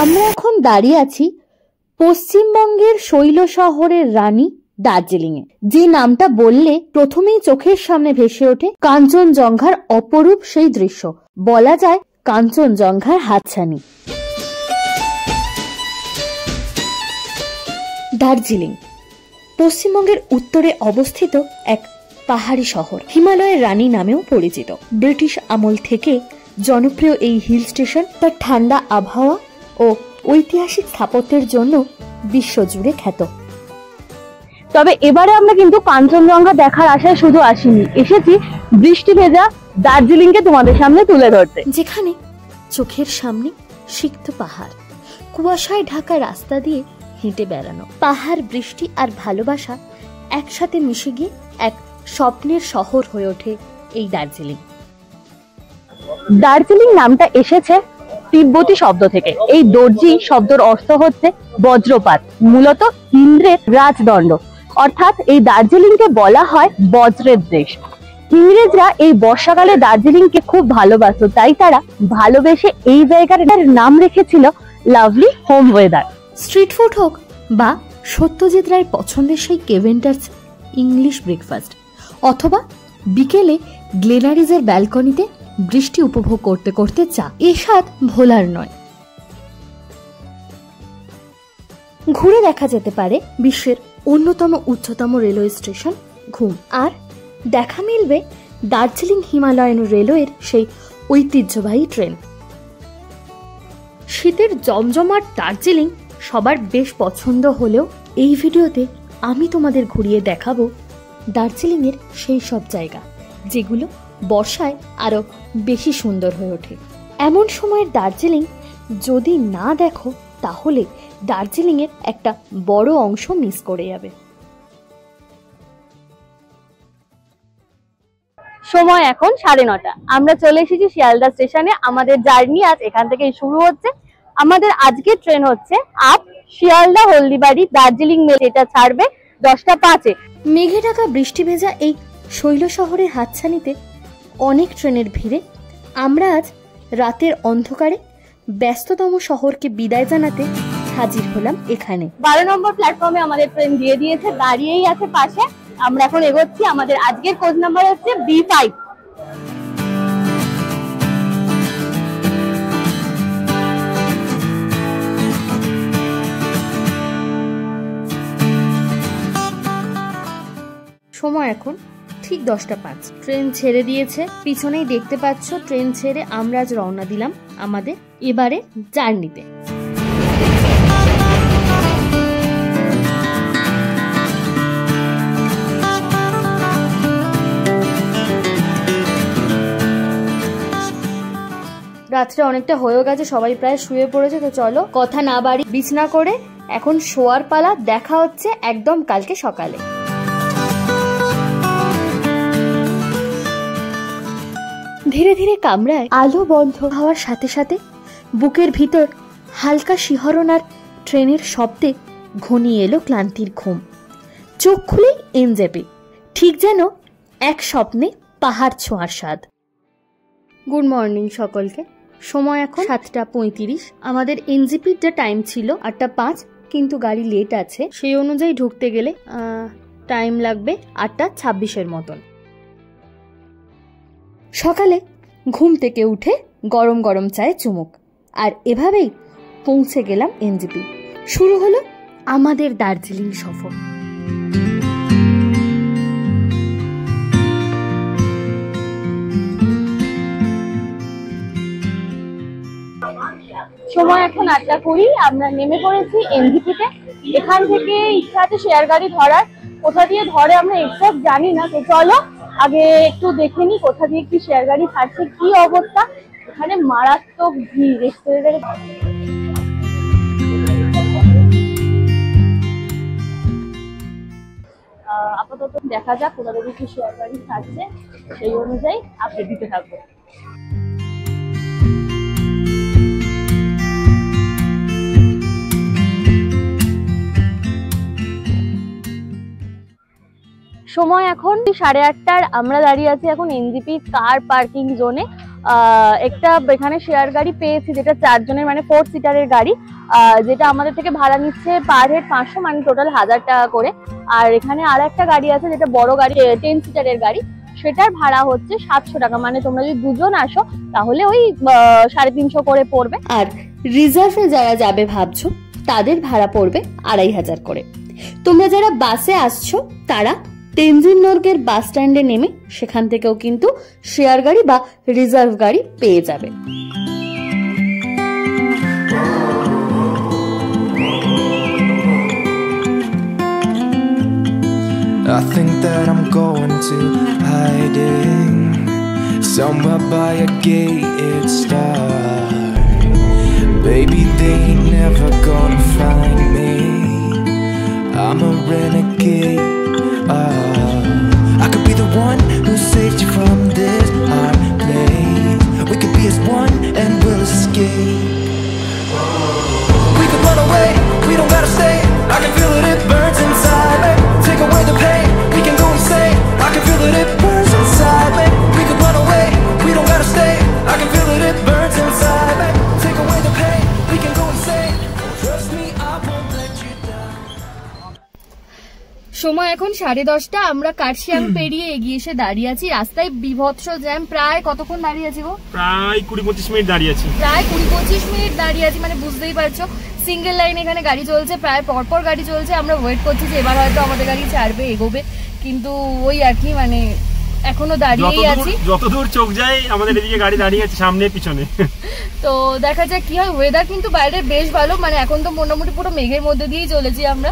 আমরা এখন দাঁড়িয়ে আছি পশ্চিমবঙ্গের শৈল শহরের রানী দার্জিলিংয়ে, যে নামটা বললে প্রথমেই চোখের সামনে ভেসে ওঠে কাঞ্চনজঙ্ঘার অপরূপ সেই দৃশ্য। বলা যায় কাঞ্চনজঙ্ঘার হাতছানি। দার্জিলিং পশ্চিমবঙ্গের উত্তরে অবস্থিত এক পাহাড়ি শহর, হিমালয়ের রানী নামেও পরিচিত। ব্রিটিশ আমল থেকে জনপ্রিয় এই হিল স্টেশন তার ঠান্ডা আবহাওয়া ও ঐতিহাসিক স্থাপত্যের জন্য বিশ্বজুড়ে খ্যাত। তবে এবারে আমরা কিন্তু কাঞ্চনজঙ্ঘা দেখার আশায় শুধু আসিনি, এসেছি বৃষ্টি ভেজা দার্জিলিংকে তোমাদের সামনে তুলে ধরতে, যেখানে চোখের সামনে সিক্ত পাহাড়, কুয়াশায় ঢাকা রাস্তা দিয়ে হেঁটে বেড়ানো, পাহাড়, বৃষ্টি আর ভালোবাসা একসাথে মিশে গিয়ে এক স্বপ্নের শহর হয়ে ওঠে এই দার্জিলিং। দার্জিলিং নামটা এসেছে তিব্বতী শব্দ থেকে। এই দর্জি শব্দের অর্থ হচ্ছে বজ্রপাত, মূলত ইন্দ্রের রাজদণ্ড, অর্থাৎ এই দার্জিলিংকে বলা হয় বজ্রের দেশ। ইংরেজরা এই বর্ষাকালে দার্জিলিংকে খুব ভালোবাসত, তাই তারা ভালোবেসে এই জায়গাটার নাম রেখেছিল lovely home weather. Street food হোক বা সত্যজিৎ রায়ের পছন্দের সেই কেভেন্টার্স ইংলিশ ব্রেকফাস্ট, অথবা বিকেলে গ্লেনারিজের ব্যালকনিতে বৃষ্টি উপভোগ করতে করতে চা, এ স্বাদ ভোলার নয়। ঘুরে দেখা যেতে পারে বিশ্বের অন্যতম উচ্চতম রেলওয়ে স্টেশন ঘুম, আর দেখা মিলবে দার্জিলিং হিমালয়ান রেলওয়ের সেই ঐতিহ্যবাহী ট্রেন। শীতের জমজমাট দার্জিলিং সবার বেশ পছন্দ হলেও এই ভিডিওতে আমি তোমাদের ঘুরিয়ে দেখাবো দার্জিলিংয়ের সেই সব জায়গা যেগুলো বর্ষায় আরো বেশি সুন্দর হয়ে ওঠে। এমন সময়ের দার্জিলিং যদি না দেখো তাহলে দার্জিলিংয়ের একটা বড় অংশ মিস করে যাবে। সময় এখন 9:30। আমরা চলে এসেছি শিয়ালদা স্টেশনে। আমাদের জার্নি আজ এখান থেকেই শুরু হচ্ছে। আমাদের আজকের ট্রেন হচ্ছে আপ শিয়ালদা হলদিবাড়ি দার্জিলিং মেল, এটা ছাড়বে 10:05-এ। মেঘে ঢাকা বৃষ্টি ভেজা এই শৈল শহরের হাতছানিতে অনেক ট্রেনের ভিড়ে আমরা আজ রাতের অন্ধকারে ব্যস্ততম শহরকে বিদায় জানাতে হাজির হলাম এখানে। 12 নম্বর প্ল্যাটফর্মে আমাদের ট্রেন দিয়ে দিয়েছে, দাঁড়িয়েই আছে পাশে। আমরা এখন এগোচ্ছি। আমাদের আজকের কোচ নাম্বার হচ্ছে B5। সময় এখন ঠিক 10:05। ট্রেন ছেড়ে দিয়েছে, পিছনেই দেখতে পাচ্ছ। ট্রেন ছেড়ে আমরা আজ রওনা দিলাম আমাদের এবারে জার্নিতে। রাত্রে অনেকটা হয়ে গেছে, সবাই প্রায় শুয়ে পড়েছে, তো চলো কথা না বাড়ি বিছনা করে এখন শোয়ার পালা। দেখা হচ্ছে একদম কালকে সকালে। ধীরে ধীরে কামরায় আলো বন্ধ হওয়ার সাথে সাথে বুকের ভিতর হালকা শিহরণ আর ট্রেনের শব্দে ঘনিয়ে এলো ক্লান্তির ঘুম। চোখ খুলেই এনজেপি, ঠিক যেন এক স্বপ্নে পাহাড় ছোঁয়ার স্বাদ। গুড মর্নিং সকলকে। সময় এখন 7:35। আমাদের এনজেপির যা টাইম ছিল 8:05, কিন্তু গাড়ি লেট আছে, সেই অনুযায়ী ঢুকতে গেলে টাইম লাগবে 8:26-এর মতন। সকালে ঘুম থেকে উঠে গরম গরম চায়ে চুমুক, আর এভাবেই পৌঁছে গেলাম এনজেপি। শুরু হলো আমাদের দার্জিলিং সফর। সময় এখন 8:20। আমরা নেমে পড়েছি এনজেপিতে। এখান থেকে ইচ্ছা আছে শেয়ার গাড়ি ধরার, কোথা দিয়ে ধরে আমরা এক্সাক্ট জানি না, তো চলো আগে একটু দেখে নি কোথা দিয়ে কি শেয়ার গাড়ি ছাড়ছে, কি অবস্থা। এখানে মারাত্মক ভিড়, রেস্টুরেন্টের আপাতত দেখা যাক কোথা থেকে কি শেয়ার গাড়ি ছাড়ছে, সেই অনুযায়ী আপডেট দিতে থাকবো। সময় এখন 8:30। আমরা দাঁড়িয়ে আছি এখন এনজেপি কার পার্কিং জোনে। একটা এখানে শেয়ার গাড়ি পেয়েছি, যেটা 4 জনের মানে 4 সিটারের গাড়ি, যেটা আমাদের থেকে ভাড়া নিচ্ছে পার হেড 500, মানে টোটাল 1000 টাকা করে। আর এখানে আর একটা গাড়ি আছে যেটা বড় গাড়ি, 10 সিটারের গাড়ি, সেটার ভাড়া হচ্ছে 700 টাকা। মানে তোমরা যদি দুজন আসো তাহলে ওই 350 করে পড়বে। আর রিজার্ভে যারা যাবে ভাবছো তাদের ভাড়া পড়বে 2500 করে। তোমরা যারা বাসে আসছো তারা তেনজিং নর্গের বাস স্ট্যান্ডে নেমে সেখান থেকেও কিন্তু শেয়ার গাড়ি বা রিজার্ভ গাড়ি পেয়ে যাবে। I think that I'm going to hiding somewhere by a gated star. Baby, they ain't never gonna find me. I'm a renegade. I could be the one who saved you from this hard place. We could be as one and we'll escape. We could run away, we don't gotta stay. I can feel it, it burns inside me. Take away the pain, we can go insane. I can feel it, it burns inside me. We could run away, we don't gotta stay. I can feel it, it burns inside me. Take away the pain, we can go insane. Trust me, I won't let you down. সময় এখন 10:30। আমরা কার্শিয়াং পেরিয়ে এগিয়ে এসে দাঁড়িয়ে আছি। রাস্তায় বিভৎস জ্যাম। প্রায় কতক্ষণ দাঁড়িয়ে আছি গো? প্রায় 20-25 মিনিট দাঁড়িয়ে আছি। প্রায় 20-25 মিনিট দাঁড়িয়ে আছি, মানে বুঝতেই পারছো সিঙ্গেল লাইন এখানে গাড়ি চলছে, প্রায় পরপর গাড়ি চলছে। আমরা ওয়েট করছি যে এবার হয়তো আমাদের গাড়ি ছাড়বে, এগোবে, কিন্তু ওই আর কি, মানে এখনো দাঁড়িয়েই আছি। যতদূর চোখ যায় আমাদের এদিকে গাড়ি দাঁড়িয়ে আছে, সামনে পিছনে। তো দেখা যাক কি হয়। ওয়েদার কিন্তু বাইরে বেশ ভালো, মানে এখন তো মোটামুটি পুরো মেঘের মধ্যে দিয়েই চলেছি আমরা।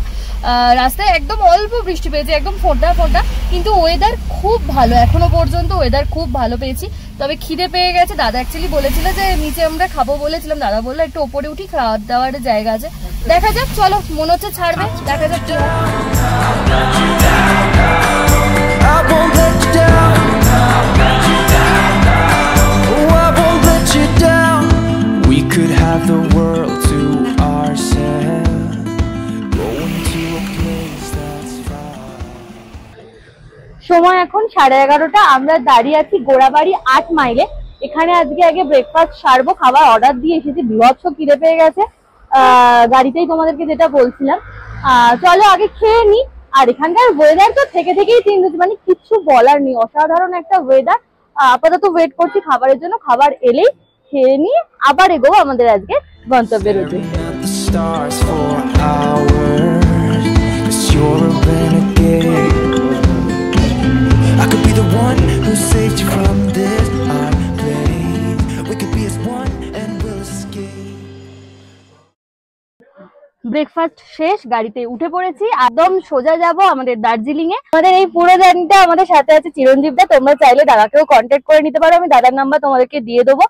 রাস্তায় একদম অল্প বৃষ্টি পেয়েছি, একদম ফোঁটা ফোঁটা, কিন্তু ওয়েদার খুব ভালো। এখনো পর্যন্ত ওয়েদার খুব ভালো পেয়েছি। তবে খিদে পেয়ে গেছে। দাদা অ্যাকচুয়ালি বলেছিল যে নিচে আমরা খাবো বলেছিলাম, দাদা বললো একটু ওপরে উঠি, খাওয়া দাওয়ার জায়গা আছে। দেখা যাক, চলো, মনে হচ্ছে ছাড়বে, দেখা যাক কি হয়। I won't let you down. Oh, I won't let you down. We could have the world to ourselves. Going to a place that's far. সময় এখন 11:30। আমরা দাঁড়িয়ে আছি গোড়াবাড়ি 8 মাইলে। এখানে আজকে আগে ব্রেকফাস্ট সারবো, খাবার অর্ডার দিয়ে এসেছি, বিভৎস খিদে পেয়ে গেছে। গাড়িতেই তোমাদেরকে যেটা বলছিলাম, চলো আগে খেয়ে নি। আর এখানকার ওয়েদার তো থেকেই চেঞ্জ হচ্ছে, মানে কিছু বলার নেই, অসাধারণ একটা ওয়েদার। আপাতত ওয়েট করছি খাবারের জন্য, খাবার এলেই খেয়ে নিয়ে আবার এগোবো আমাদের আজকে গন্তব্যের উদ্দেশ্যে। At the stars for hours, 'cause you're a renegade. I could be the one who saved you from this hard place. We could be as one and we'll escape. Breakfast শেষ, গাড়িতে উঠে পড়েছি, একদম সোজা যাব আমাদের দার্জিলিং এ। আমাদের এই পুরো জার্নিটা আমাদের সাথে আছে চিরঞ্জীব দা। তোমরা চাইলে দাদাকেও কন্ট্যাক্ট করে নিতে পারো, আমি দাদার নাম্বার তোমাদেরকে দিয়ে দেবো।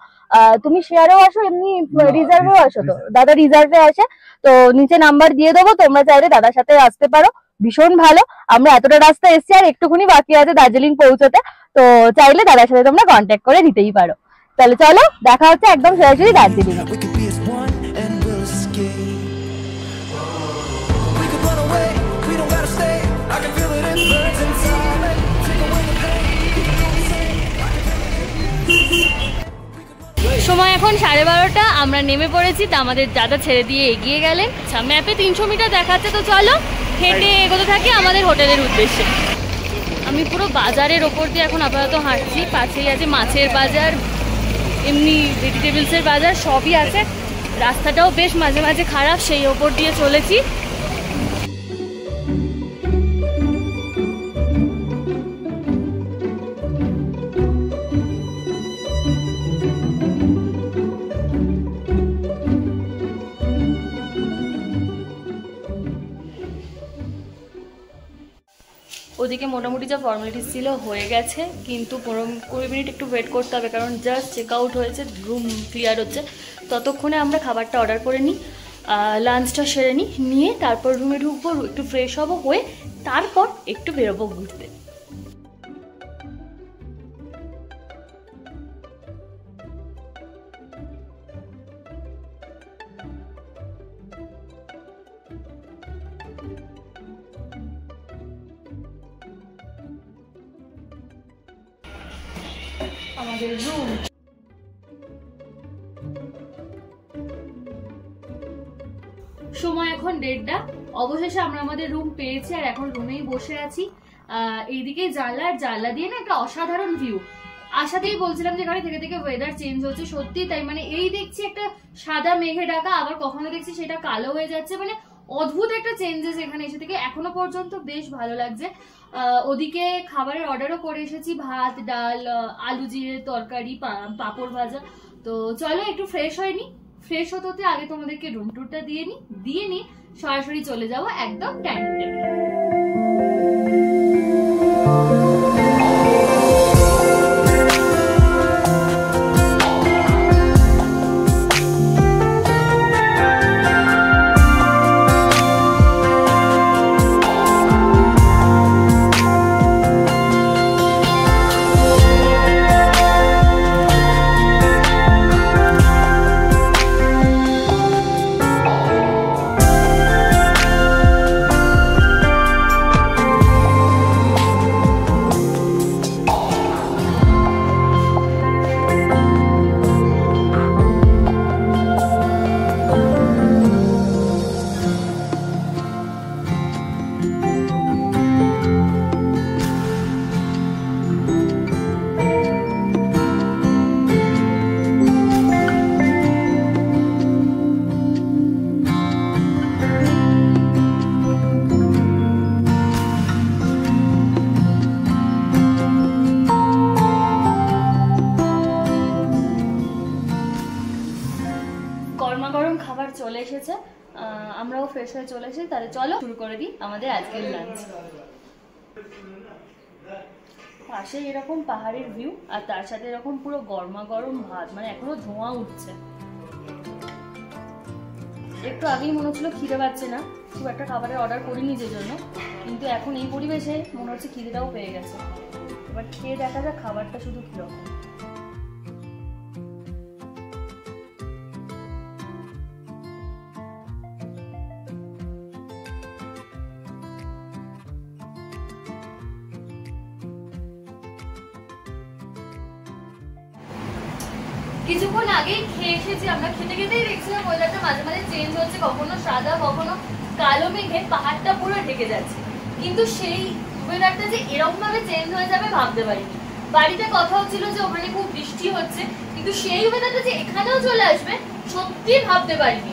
তুমি শেয়ারেও আসো, এমনি রিজার্ভেও আসো? তো দাদা রিজার্ভে আসে, তো নিচে নাম্বার দিয়ে দেবো, তোমরা চাইলে দাদার সাথে আসতে পারো। ভীষণ ভালো। আমরা এতটা রাস্তা এসছি, আর একটুখানি বাকি আছে দার্জিলিং পৌঁছতে, তো চাইলে দাদার সাথে তোমরা কন্ট্যাক্ট করে নিতেই পারো। তাহলে চলো, দেখা হচ্ছে একদম সরাসরি দার্জিলিং এ। We could be as one and we'll escape. We could run away, we don't gotta stay. I can feel it, it burns inside me. Take away the pain, we can go insane. সময় এখন 12:30। আমরা নেমে পড়েছি, তা আমাদের দাদা ছেড়ে দিয়ে এগিয়ে গেলেন। ম্যাপে 300 মিটার দেখাচ্ছে, তো চলো হেঁটে এগোতে থাকি আমাদের হোটেলের উদ্দেশ্যে। আমি পুরো বাজারের ওপর দিয়ে এখন আপাতত হাঁটছি। পাশেই আছে মাছের বাজার, এমনি ভেজিটেবলসের বাজার, সবই আছে। রাস্তাটাও বেশ মাঝে মাঝে খারাপ, সেই ওপর দিয়ে চলেছি। ওদিকে মোটামুটি যা ফর্মালিটিস ছিল হয়ে গেছে, কিন্তু 15-20 মিনিট একটু ওয়েট করতে হবে, কারণ জাস্ট চেক আউট হয়েছে, রুম ক্লিয়ার হচ্ছে। ততক্ষণে আমরা খাবারটা অর্ডার করে নিই, লাঞ্চটা সেরে নিয়ে তারপর রুমে ঢুকবো, একটু ফ্রেশ হবো, হয়ে তারপর একটু বেরোবো ঘুরতে। আমাদের রুম 1:30। অবশেষে আমরা আমাদের রুম পেয়েছি আর এখন রুমেই বসে আছি। এইদিকে জানলা দিয়ে না একটা অসাধারণ ভিউ। আশাতেই বলছিলাম যে এখানে থেকে থেকে ওয়েদার চেঞ্জ হচ্ছে, সত্যি তাই। মানে এই দেখছি একটা সাদা মেঘে ঢাকা, আবার কখনো দেখছি সেটা কালো হয়ে যাচ্ছে, মানে অদ্ভুত একটা চেঞ্জেস এখানে এসে থেকে। এখনো পর্যন্ত বেশ ভালো লাগছে। ওদিকে খাবারের অর্ডারও করে এসেছি, ভাত, ডাল, আলু জিরে তরকারি, পাঁপড় ভাজা। তো চলো একটু ফ্রেশ হয়নি, ফ্রেশ হতে আগে তোমাদেরকে রুম টুরটা দিয়ে নি সরাসরি চলে যাবো একদম ডাইনিং টেবিলে। গরম খাবার চলে এসেছে, আমরাও ফ্রেশ হয়ে চলে এসেছি। তাহলে চলো শুরু করে দিই আমাদের আজকের লাঞ্চ। পাশে এরকম পাহাড়ের ভিউ আর তার সাথে এরকম পুরো গরম ভাত, মানে এখনো ধোঁয়া উঠছে। একটু আগেই মনে হচ্ছিল খিদে পাচ্ছে না, খুব একটা খাবারের অর্ডার করিনি যে জন্য, কিন্তু এখন এই পরিবেশে মনে হচ্ছে খিদেটাও পেয়ে গেছে। এবার খেয়ে দেখা যাক খাবারটা শুধু কিরকম। কিছুক্ষণ আগেই খেয়ে এসেছি আমরা। খেতেই দেখছিলাম ওয়েদারটা মাঝে মাঝে চেঞ্জ হচ্ছে, কখনো সাদা কখনো কালো মেঘে পাহাড়টা পুরো ঢেকে যাচ্ছে, কিন্তু সেই ওয়েদারটা যে এরকম ভাবে চেঞ্জ হয়ে যাবে ভাবতে পারিনি। বাড়িতে কথা হচ্ছিল যে ওখানে খুব বৃষ্টি হচ্ছে, কিন্তু সেই ওয়েদারটা যে এখানেও চলে আসবে সত্যি ভাবতে পারিনি।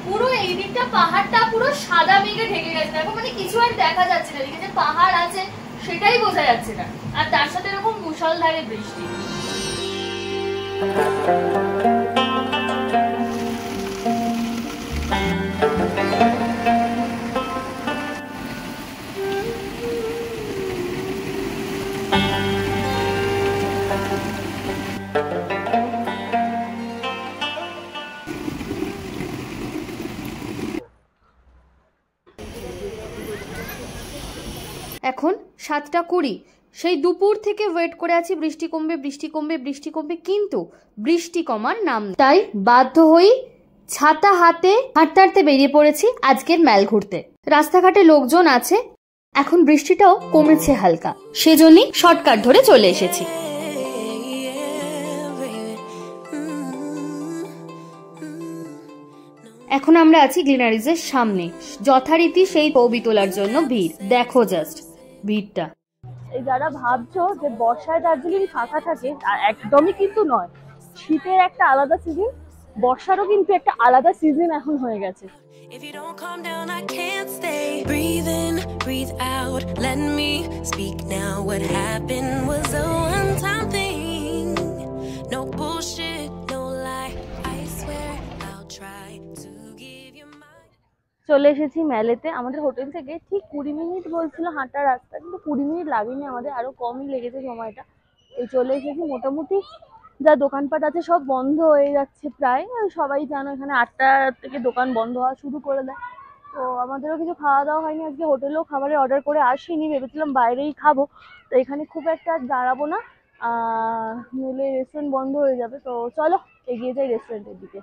পুরো এই দিকটা পাহাড়টা পুরো সাদা মেঘে ঢেকে গেছে, এখন মানে কিছু আর দেখা যাচ্ছে না, এদিকে যে পাহাড় আছে সেটাই বোঝা যাচ্ছে না, আর তার সাথে এরকম মুষলধারে বৃষ্টি। এখন 7:20, সেই দুপুর থেকে ওয়েট করে আছি বৃষ্টি কমবে, কিন্তু বৃষ্টি কমার নাম। তাই বাধ্য হই ছাতা হাতে হাঁটতে বেরিয়ে পড়েছি আজকের মেল ঘুরতে। রাস্তাঘাটে লোকজন আছে, এখন বৃষ্টিটাও কমেছে হালকা, সেজন্যই শর্টকাট ধরে চলে এসেছি। এখন আমরা আছি গ্লিনারিজের সামনে, যথারীতি সেই ছবি তোলার জন্য ভিড়। দেখো জাস্ট ভিড়টা। এই যারা ভাবছো যে বর্ষায় দার্জিলিং ফাঁকা থাকে, একদমই কিন্তু নয়। শীতের একটা আলাদা সিজন, বর্ষারও কিন্তু একটা আলাদা সিজন এখন হয়ে গেছে। If you don't calm down, I can't stay. Breathe in, breathe out. Let me speak now. What happened was a one-time thing. No bullshit, no lie. I swear I'll try to give you my. চলে এসেছি মেলেতে। আমাদের hotel থেকে ঠিক 20 minute বলছিল হাঁটার রাস্তা, কিন্তু 20 minute লাগেনি আমাদের, আরো কমই লেগেছে সময়টা। এই চলে এসেছি। মোটামুটি যা দোকানপাট আছে সব বন্ধ হয়ে যাচ্ছে প্রায়। সবাই জানো এখানে 8টা থেকে দোকান বন্ধ হওয়া শুরু করে দেয়। তো আমাদেরও কিছু খাওয়া দাওয়া হয়নি আজকে, হোটেলেও খাবারের অর্ডার করে আসিনি, ভেবেছিলাম বাইরেই খাবো। তো এখানে খুব একটা দাঁড়াবো না, নইলে রেস্টুরেন্ট বন্ধ হয়ে যাবে। তো চলো এগিয়ে যাই রেস্টুরেন্টের দিকে।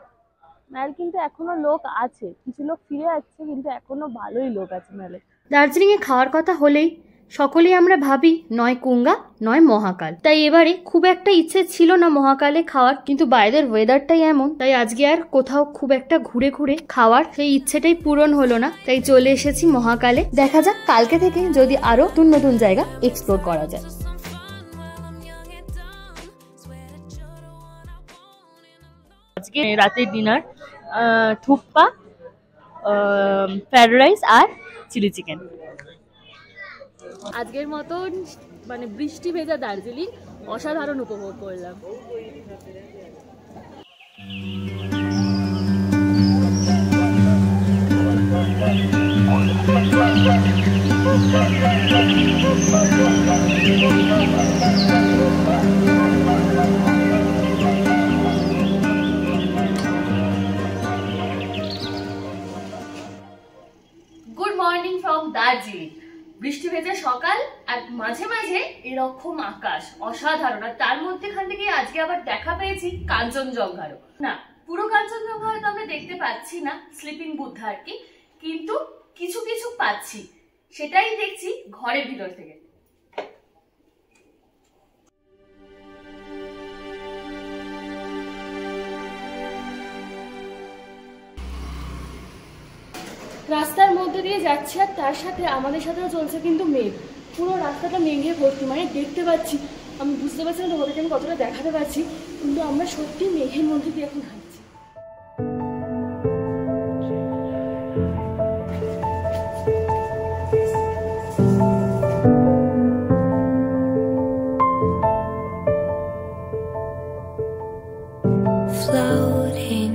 মেল কিন্তু এখনো লোক আছে, কিছু লোক ফিরে আসছে, কিন্তু এখনো ভালোই লোক আছে মেলে। দার্জিলিং এ খাওয়ার কথা হলেই সকলেই আমরা ভাবি নয় কুঙ্গা নয় মহাকাল, তাই এবারে খুব একটা ইচ্ছে ছিল না মহাকালে খাওয়ার, কিন্তু বাইরের ওয়েদারটাই এমন, তাই আজকে আর কোথাও খুব একটা ঘুরে ঘুরে খাওয়ার সেই ইচ্ছেটাই পূরণ হলো না, তাই চলে এসেছি মহাকালে। দেখা যাক কালকে থেকে যদি আরো নতুন নতুন জায়গা এক্সপ্লোর করা যায়। আজকে রাতের ডিনার থুপ্পা, ফ্রাইড রাইস আর চিলি চিকেন। আজকের মতন মানে বৃষ্টি ভেজা দার্জিলিং অসাধারণ উপভোগ করলাম। Good morning from Darjeeling. বৃষ্টি ভেজা সকাল আর মাঝে মাঝে এরকম আকাশ অসাধারণ, আর তার মধ্যেখান থেকে আজকে আবার দেখা পেয়েছি কাঞ্চনজঙ্ঘারও। না, পুরো কাঞ্চনজঙ্ঘা হয়তো আমরা দেখতে পাচ্ছি না, স্লিপিং বুদ্ধা আর কি, কিন্তু কিছু কিছু পাচ্ছি, সেটাই দেখছি ঘরের ভিতর থেকে। রাস্তার মধ্যে দিয়ে যাচ্ছে আর তার সাথে আমাদের সাথেও চলছে কিন্তু মেঘ, পুরো রাস্তাটা মেঘে ভর্তি, মানে দেখতে পাচ্ছি, আমি বুঝতে পারছি না তোমাদেরকে আমি কতটা দেখাতে পারছি, কিন্তু আমরা সত্যি মেঘের মধ্যে দিয়ে এখন হাঁটছি। Floating,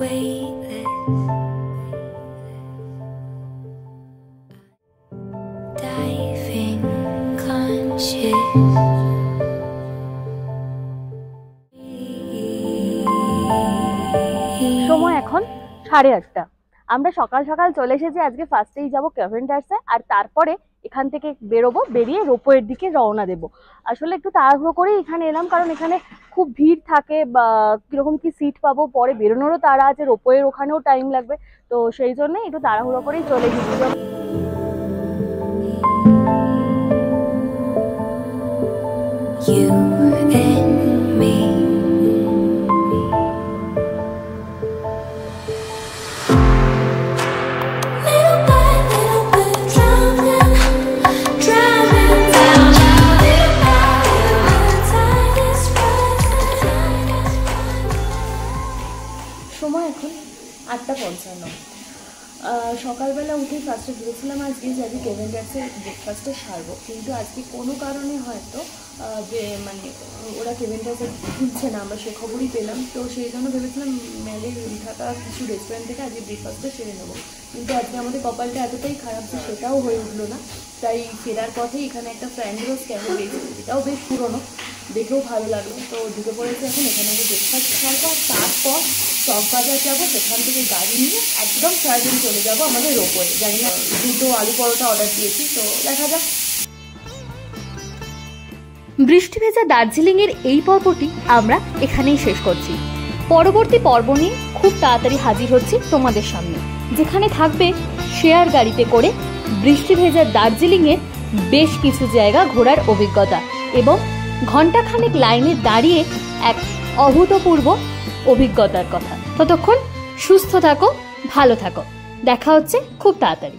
weightless, diving, conscious. সময় এখন 8:30। আমরা সকাল সকাল চলে এসেছি, আজকে ফার্স্টেই যাবো ক্যাভেন্ডার্সে, আর তারপরে এখান থেকে বেরোবো, বেরিয়ে রোপওয়ের দিকে রওনা দেবো। আসলে একটু তাড়াহুড়ো করে এখানে এলাম, কারণ এখানে খুব ভিড় থাকে, বা কিরকম কি সিট পাবো, পরে বেরোনোরও তাড়া আছে, রোপওয়ের ওখানেও টাইম লাগবে, তো সেই জন্যই একটু তাড়াহুড়ো করেই চলে গেছি। You and me. Little by little, we're drowning, drowning down. Little by little, the tide is rising. সময় এখন 8:55। সকালবেলা উঠে ফার্স্টে ভেবেছিলাম আজকে যে আজকে ক্যাভেন্ডার্সে ব্রেকফাস্টে সারবো, কিন্তু আজকে কোনো কারণে হয়তো মানে ওরা ক্যাভেন্ডার্সে খুলছে না, আমরা সে খবরই পেলাম, তো সেই জন্য ভেবেছিলাম মেলে থাকা কিছু রেস্টুরেন্ট থেকে আজকে ব্রেকফাস্টটা সেরে নেবো, কিন্তু আজকে আমাদের কপালটা এতটাই খারাপ যে সেটাও হয়ে উঠলো না, তাই ফেরার পথে এখানে একটা ফ্রাইড রাইস ক্যাফে পেয়েছি, এটাও বেশ পুরোনো, দেখেও ভালো লাগলো, তো ঢুকে পড়েছে এখন এখানে আগে ব্রেকফাস্ট খাবো, তারপর চকবাজার যাবো, সেখান থেকে গাড়ি নিয়ে একদম সারাদিন চলে যাবো আমাদের রোপওয়ে। জানি না, 2টো আলু পরোটা অর্ডার দিয়েছি, তো দেখা যাক। বৃষ্টি ভেজা দার্জিলিংয়ের এই পর্বটি আমরা এখানেই শেষ করছি। পরবর্তী পর্ব নিয়ে খুব তাড়াতাড়ি হাজির হচ্ছি তোমাদের সামনে, যেখানে থাকবে শেয়ার গাড়িতে করে বৃষ্টি ভেজা দার্জিলিংয়ের বেশ কিছু জায়গা ঘোরার অভিজ্ঞতা এবং ঘণ্টাখানেক লাইনে দাঁড়িয়ে এক অভূতপূর্ব অভিজ্ঞতার কথা। ততক্ষণ সুস্থ থাকো, ভালো থাকো, দেখা হচ্ছে খুব তাড়াতাড়ি।